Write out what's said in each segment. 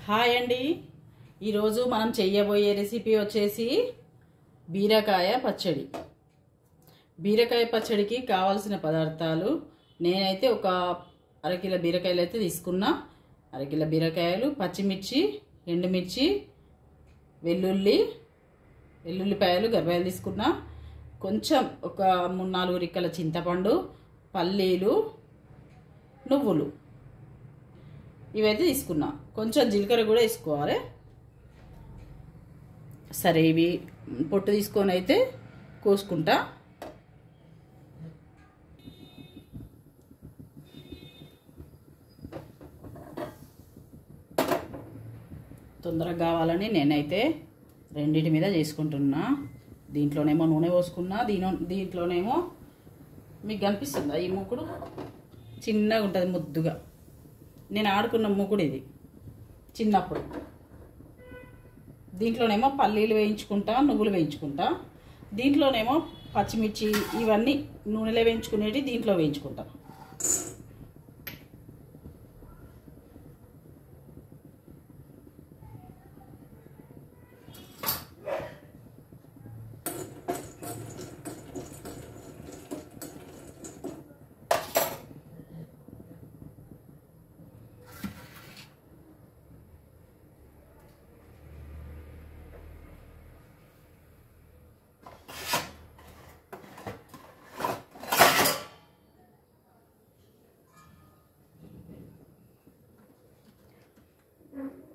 Hi అండి, ఈరోజు మనం చేయబోయే రెసిపీ వచ్చేసి బీరకాయ పచ్చడి. బీరకాయ పచ్చడికి కావాల్సిన పదార్థాలు నేనైతే ఒక అరకిలో బీరకాయలు అయితే తీసుకున్నా. అరకిలో బీరకాయలు, పచ్చిమిర్చి, ఎండుమిర్చి, వెల్లుల్లిపాయలు, గర్భాయలు తీసుకున్నా. కొంచెం ఒక 3-4 రిక్కల చింతపండు, పల్లీలు, నువ్వులు ఇవైతే తీసుకున్నా. కొంచెం జీలకర్ర కూడా వేసుకోవాలి. సరే, ఇవి పొట్టు తీసుకొని అయితే కోసుకుంటా. తొందరగా కావాలని నేనైతే రెండింటి మీద చేసుకుంటున్నా. దీంట్లోనేమో నూనె పోసుకున్నా, దీంట్లోనేమో మీకు కనిపిస్తుందా ఈ మూకుడు? చిన్నగా ఉంటుంది, ముద్దుగా. నేను ఆడుకున్న మూకుడు ఇది చిన్నప్పుడు. దీంట్లోనేమో పల్లీలు వేయించుకుంటా, నువ్వులు వేయించుకుంటా. దీంట్లోనేమో పచ్చిమిర్చి ఇవన్నీ నూనెలో వేయించుకునేవి దీంట్లో వేయించుకుంటా.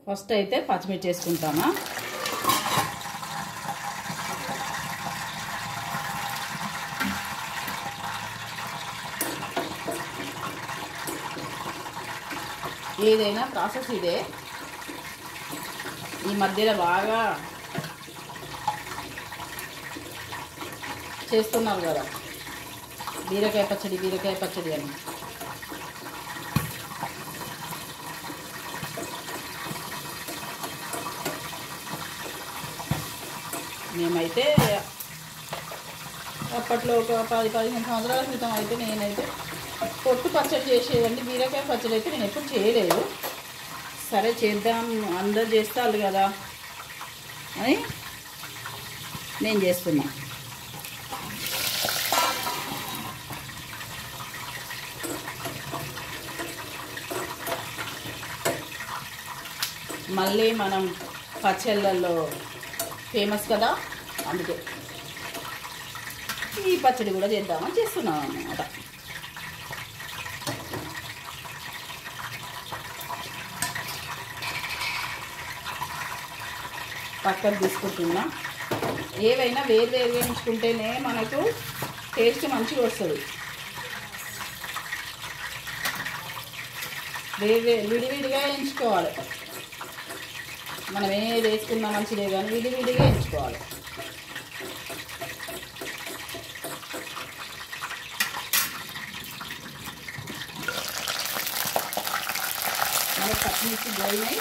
ఫస్ట్ అయితే పచ్చిమిర్చి వేసుకుంటానా. ఏదైనా ప్రాసెస్ ఇదే. ఈ మధ్యలో బాగా చేస్తున్నారు కదా బీరకాయ పచ్చడి అని. మేమైతే అప్పట్లో ఒక 10-15 సంవత్సరాల క్రితం అయితే నేనైతే పొట్టు పచ్చడి చేసేదండి. బీరకాయ పచ్చడి అయితే నేను ఎప్పుడు చేయలేదు. సరే చేద్దాం, అందరు చేస్తారు కదా అని నేను చేస్తున్నా. మళ్ళీ మనం పచ్చళ్ళల్లో ఫేమస్ కదా, అందుకే ఈ పచ్చడి కూడా చేద్దామని చేస్తున్నాం అన్నమాట. పక్కకు తీసుకుంటున్నా. ఏవైనా వేరు వేయించుకుంటేనే మనకు టేస్ట్ మంచిగా వస్తుంది. విడివిడిగా వేయించుకోవాలి. మనం ఏది వేసుకున్నా మంచిదే, కానీ విడివిడిగా ఎంచుకోవాలి. మనకి పచ్చిమిర్చి గోలినాయి.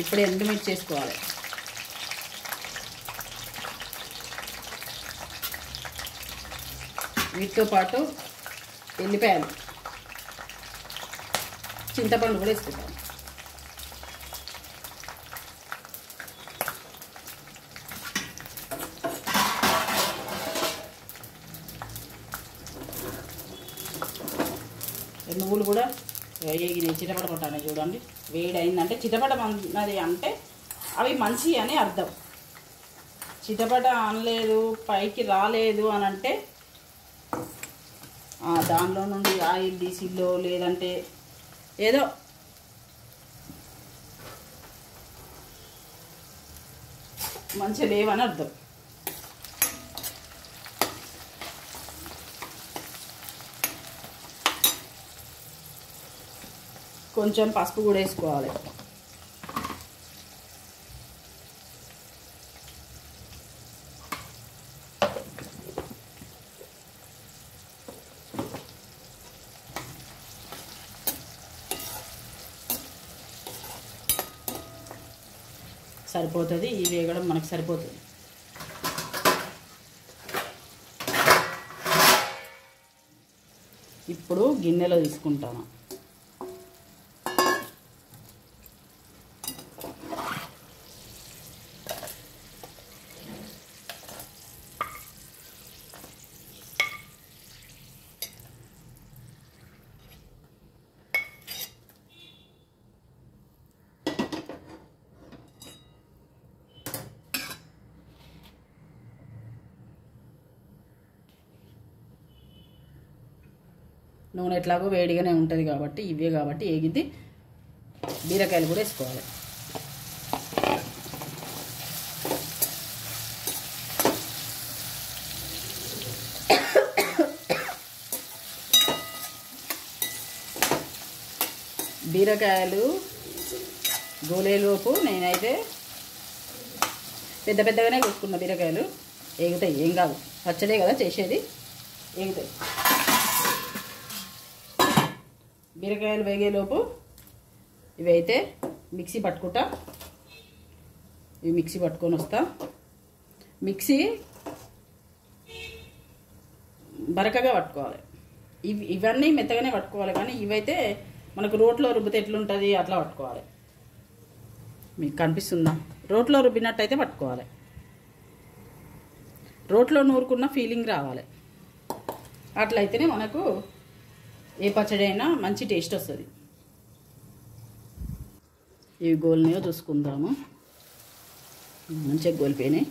ఇప్పుడు ఎండుమిర్చి వేసుకోవాలి. వీటితో పాటు ఎల్లిపాయలు, చింతపండు కూడా వేసుకుంటాం. నువ్వులు కూడా చిటపడపట్టాలి. చూడండి, వేడి అయిందంటే చిటపట అన్నది అంటే అవి మంచి అని అర్థం. చిటపట అనలేదు, పైకి రాలేదు అని అంటే దానిలో నుండి ఆయిల్ తీసిల్లో లేదంటే ఏదో మంచిగా లేవని అర్థం. కొంచెం పసుపు కూడా వేసుకోవాలి. సరిపోతుంది, ఈ వేగడం మనకు సరిపోతుంది. ఇప్పుడు గిన్నెలో తీసుకుంటాను. నూనె ఎట్లాగో వేడిగానే ఉంటుంది కాబట్టి ఇవే కాబట్టి ఏగిద్ది. బీరకాయలు కూడా వేసుకోవాలి. బీరకాయలు గోలేలోపు నేనైతే పెద్ద పెద్దగానే కోసుకున్న బీరకాయలు. ఏగుతాయి, ఏం కాదు, పచ్చడే కదా చేసేది, ఏగుతాయి. బీరకాయలు వేగేలోపు ఇవైతే మిక్సీ పట్టుకుంటా. ఇవి మిక్సీ పట్టుకొని వస్తా. మిక్సీ బరకగా పట్టుకోవాలి. ఇవన్నీ మెత్తగానే పట్టుకోవాలి, కానీ ఇవైతే మనకు రోట్లో రుబ్బితే ఎట్లుంటుంది అట్లా పట్టుకోవాలి. మీకు కనిపిస్తుందా? రోట్లో రుబ్బినట్టయితే పట్టుకోవాలి. రోట్లో నూరుకున్న ఫీలింగ్ రావాలి. అట్లయితేనే మనకు ఏ పచ్చడి అయినా మంచి టేస్ట్ వస్తుంది. ఇవి గోల్నియో చూసుకుందాము. మంచిగా గోలిపోయినాయి.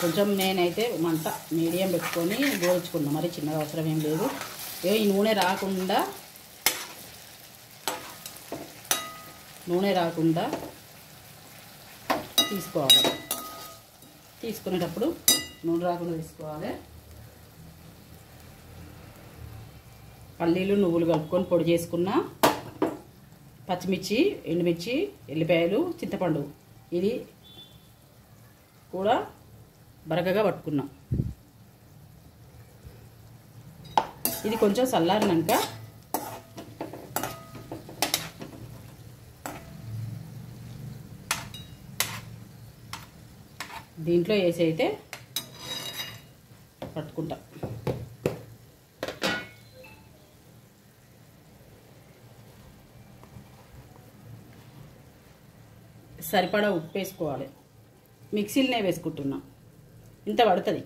కొంచెం నేనైతే మంట మీడియం పెట్టుకొని గోల్చుకున్నా, మరి చిన్నగా అవసరం ఏం లేదు. ఈ నూనె రాకుండా తీసుకోవాలి. తీసుకునేటప్పుడు నూనె రాకుండా తీసుకోవాలి. పల్లీలు నువ్వులు కలుపుకొని పొడి చేసుకున్న పచ్చిమిర్చి, ఎండుమిర్చి, ఎల్లిపాయలు, చింతపండు ఇది కూడా బరకగా పట్టుకున్నాం. ఇది కొంచెం చల్లారినాక దీంట్లో వేసి అయితే పట్టుకుంటా. సరిపడా ఉప్పు వేసుకోవాలి. మిక్సీలోనే వేసుకుంటున్నా, ఇంత పడుతుంది.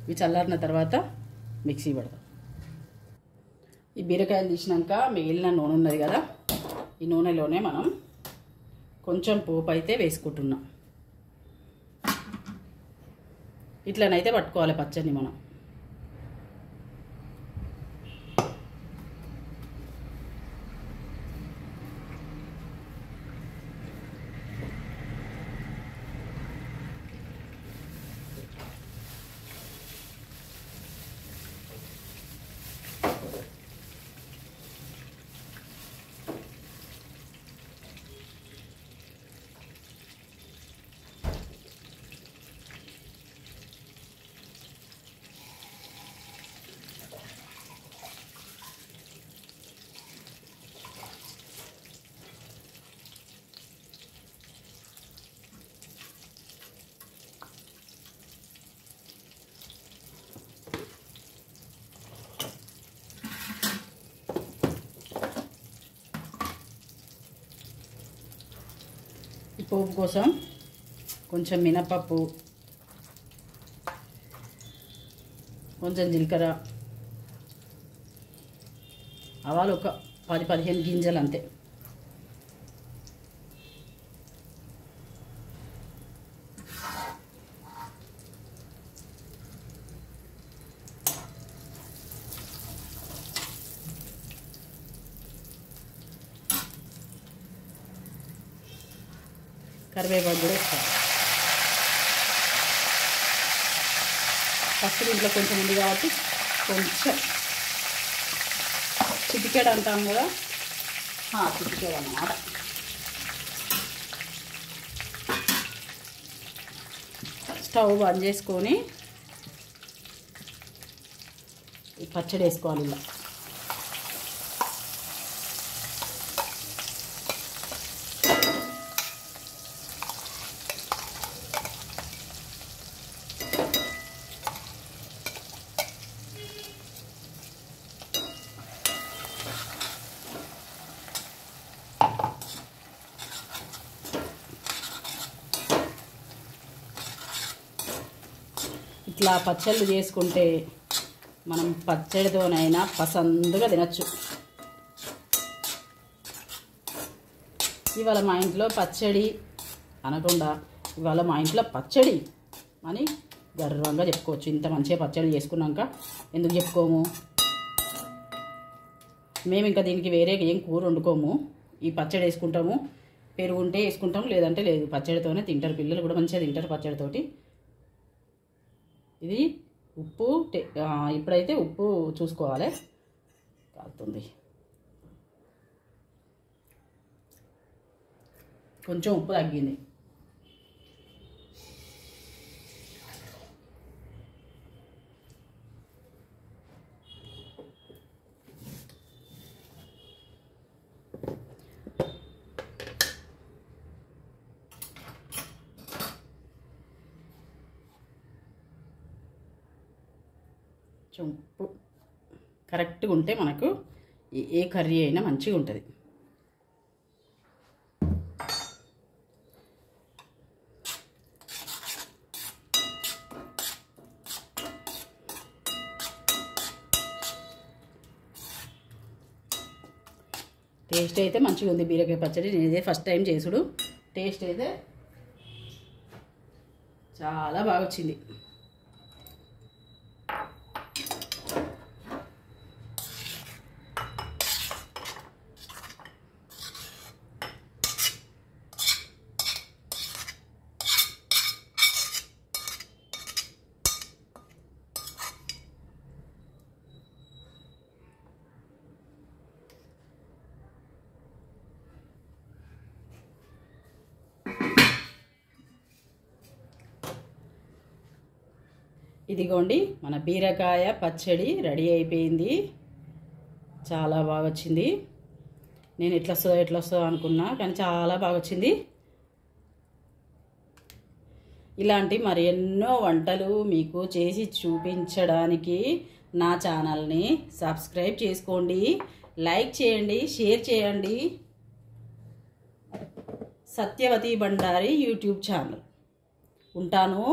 ఇవి చల్లారిన తర్వాత మిక్సీ పడతాం. ఈ బీరకాయలు తీసినాక మిగిలిన నూనె ఉన్నది కదా, ఈ నూనెలోనే మనం కొంచెం పోపు అయితే వేసుకుంటున్నాం. ఇట్లనైతే పట్టుకోవాలి పచ్చడిని మనం. ఈ పోపు కోసం కొంచెం మినపప్పు, కొంచెం జీలకర్ర, ఆవాలు ఒక 10-15 గింజలు అంతే. కరివేపాకు కూడా వేస్తాను. ఫస్ట్ దీంట్లో కొంచెం ఉంది కాబట్టి కొంచెం చిటికెడు అంటాం కదా, చిటికెడు అన్నమాట. స్టవ్ బంద్ చేసుకొని ఈ పచ్చడి వేసుకోవాలి. ఇలా ఇట్లా పచ్చళ్ళు చేసుకుంటే మనం పచ్చడితోనైనా పసందుగా తినచ్చు. ఇవాళ మా ఇంట్లో పచ్చడి అనకుండా ఇవాళ మా ఇంట్లో పచ్చడి అని గర్వంగా చెప్పుకోవచ్చు. ఇంత మంచిగా పచ్చడి చేసుకున్నాక ఎందుకు చెప్పుకోము? మేము ఇంకా దీనికి వేరే ఏం కూర వండుకోము. ఈ పచ్చడి వేసుకుంటాము, పెరుగు ఉంటే వేసుకుంటాము, లేదంటే లేదు. పచ్చడితోనే తింటారు పిల్లలు కూడా, మంచిగా తింటారు పచ్చడితోటి. ఇది ఉప్పు ఇప్పుడైతే ఉప్పు చూసుకోవాలి, కాలుతుంది. కొంచెం ఉప్పు తగ్గింది. ఉప్పు కరెక్ట్గా ఉంటే మనకు ఏ కర్రీ అయినా మంచిగా ఉంటుంది. టేస్ట్ అయితే మంచిగా ఉంది బీరకాయ పచ్చడి. నేను ఇదే ఫస్ట్ టైం చేసుడు. టేస్ట్ అయితే చాలా బాగా వచ్చింది. ఇదిగోండి మన బీరకాయ పచ్చడి రెడీ అయిపోయింది. చాలా బాగా వచ్చింది. నేను ఎట్లా వస్తుందో అనుకున్నా, కానీ చాలా బాగా వచ్చింది. ఇలాంటి మరి ఎన్నో వంటలు మీకు చేసి చూపించడానికి నా ఛానల్ని సబ్స్క్రైబ్ చేసుకోండి, లైక్ చేయండి, షేర్ చేయండి. Satyavathi Bandari YouTube channel. ఉంటాను.